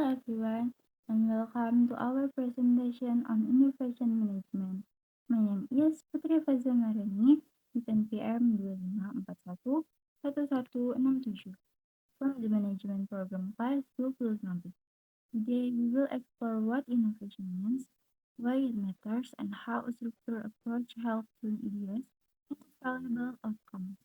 everyone, and welcome to our presentation on innovation management. My name is Putri Fazamarani with NPM 25411167 from the Management Program Class 2019. Today, we will explore what innovation means, why it matters, and how a structured approach helps turn ideas into valuable outcomes.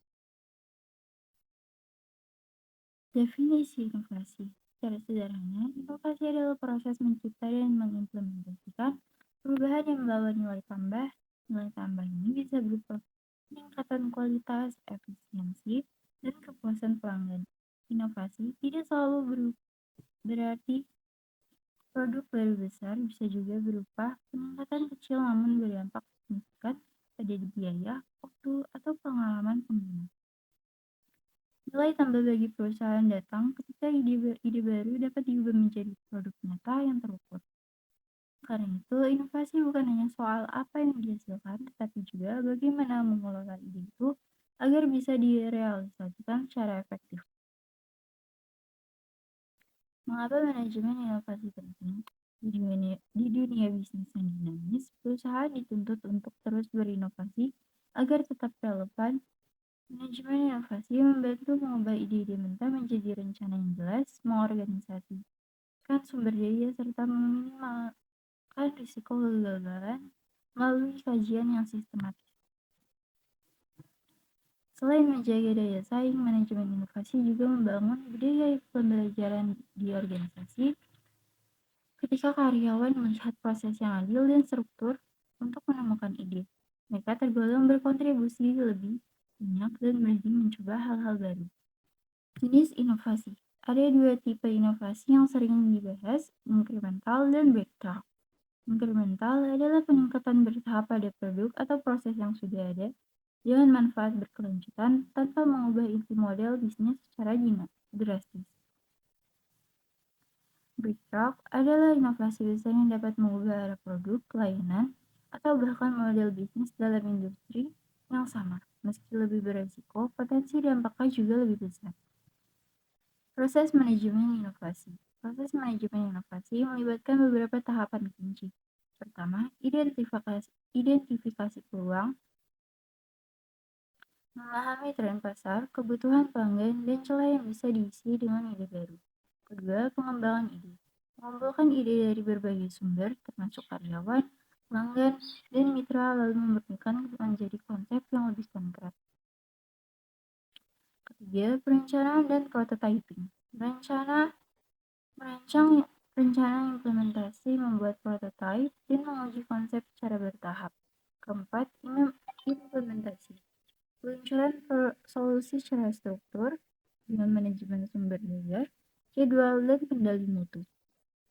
Definisi inovasi. Secara sederhana, inovasi adalah proses mencipta dan mengimplementasikan perubahan yang membawa nilai tambah. Nilai tambah ini bisa berupa peningkatan kualitas, efisiensi, dan kepuasan pelanggan. Inovasi tidak selalu berarti produk baru besar, bisa juga berupa peningkatan kecil namun berdampak signifikan pada biaya, waktu, atau pengalaman pengguna. Nilai tambah bagi perusahaan datang ketika ide baru dapat diubah menjadi produk nyata yang terukur. Karena itu, inovasi bukan hanya soal apa yang dihasilkan, tetapi juga bagaimana mengelola ide itu agar bisa direalisasikan secara efektif. Mengapa manajemen inovasi penting? Di dunia bisnis yang dinamis, perusahaan dituntut untuk terus berinovasi agar tetap relevan. Manajemen inovasi membantu mengubah ide-ide mentah menjadi rencana yang jelas, mengorganisasikan sumber daya, serta meminimalkan risiko kegagalan melalui kajian yang sistematis. Selain menjaga daya saing, manajemen inovasi juga membangun budaya pembelajaran di organisasi. Ketika karyawan melihat proses yang adil dan struktur untuk menemukan ide, mereka tergolong berkontribusi lebih banyak dan berani mencoba hal-hal baru. Jenis inovasi. Ada dua tipe inovasi yang sering dibahas, incremental dan breakthrough. Incremental adalah peningkatan bertahap pada produk atau proses yang sudah ada dengan manfaat berkelanjutan tanpa mengubah inti model bisnis secara drastis. Breakthrough adalah inovasi besar yang dapat mengubah arah produk, layanan, atau bahkan model bisnis dalam industri yang sama. Meski lebih beresiko, potensi dampaknya juga lebih besar. Proses manajemen inovasi. Proses manajemen inovasi melibatkan beberapa tahapan kunci. Pertama, identifikasi peluang, memahami tren pasar, kebutuhan pelanggan, dan celah yang bisa diisi dengan ide baru. Kedua, pengembangan ide. Mengumpulkan ide dari berbagai sumber, termasuk karyawan, pelanggan, dan mitra, lalu memurnikan menjadi konsep yang lebih konkret. Ketiga, perencanaan dan prototyping. Merancang rencana implementasi, membuat prototipe, dan menguji konsep secara bertahap. Keempat, implementasi. Peluncuran solusi secara struktur dengan manajemen sumber daya, jadwal, dan kendali mutu.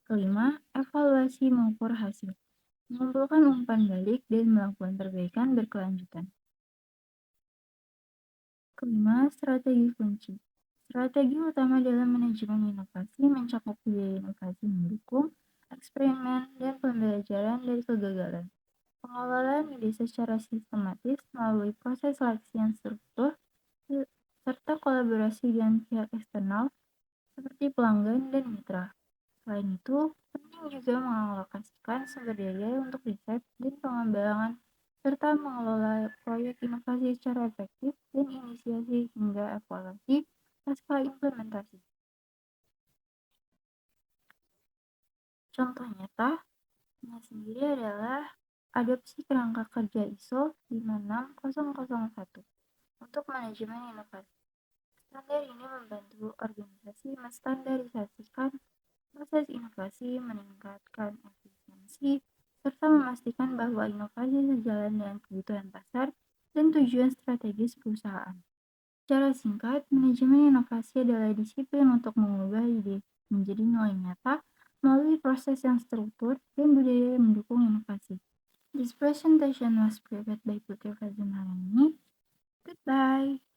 Kelima, evaluasi mengukur hasil. Mengumpulkan umpan balik dan melakukan perbaikan berkelanjutan. Kelima, strategi kunci. Strategi utama dalam manajemen inovasi mencakup biaya inovasi mendukung, eksperimen, dan pembelajaran dari kegagalan. Pengelolaan ide secara sistematis melalui proses seleksi yang struktur, serta kolaborasi dengan pihak eksternal seperti pelanggan dan mitra. Selain itu, penting juga mengalokasikan sumber daya untuk riset dan pengembangan, serta mengelola proyek inovasi secara efektif dan inisiasi hingga evaluasi pasca implementasi. Contoh nyatanya sendiri adalah adopsi kerangka kerja ISO 56001 untuk manajemen inovasi. Standar ini membantu organisasi menstandarisasikan proses inovasi, meningkatkan efisiensi, serta memastikan bahwa inovasi sejalan dengan kebutuhan pasar dan tujuan strategis perusahaan. Secara singkat, manajemen inovasi adalah disiplin untuk mengubah ide menjadi nilai nyata melalui proses yang struktur dan budaya yang mendukung inovasi. This presentation was prepared by Putri Fazamarani. Goodbye.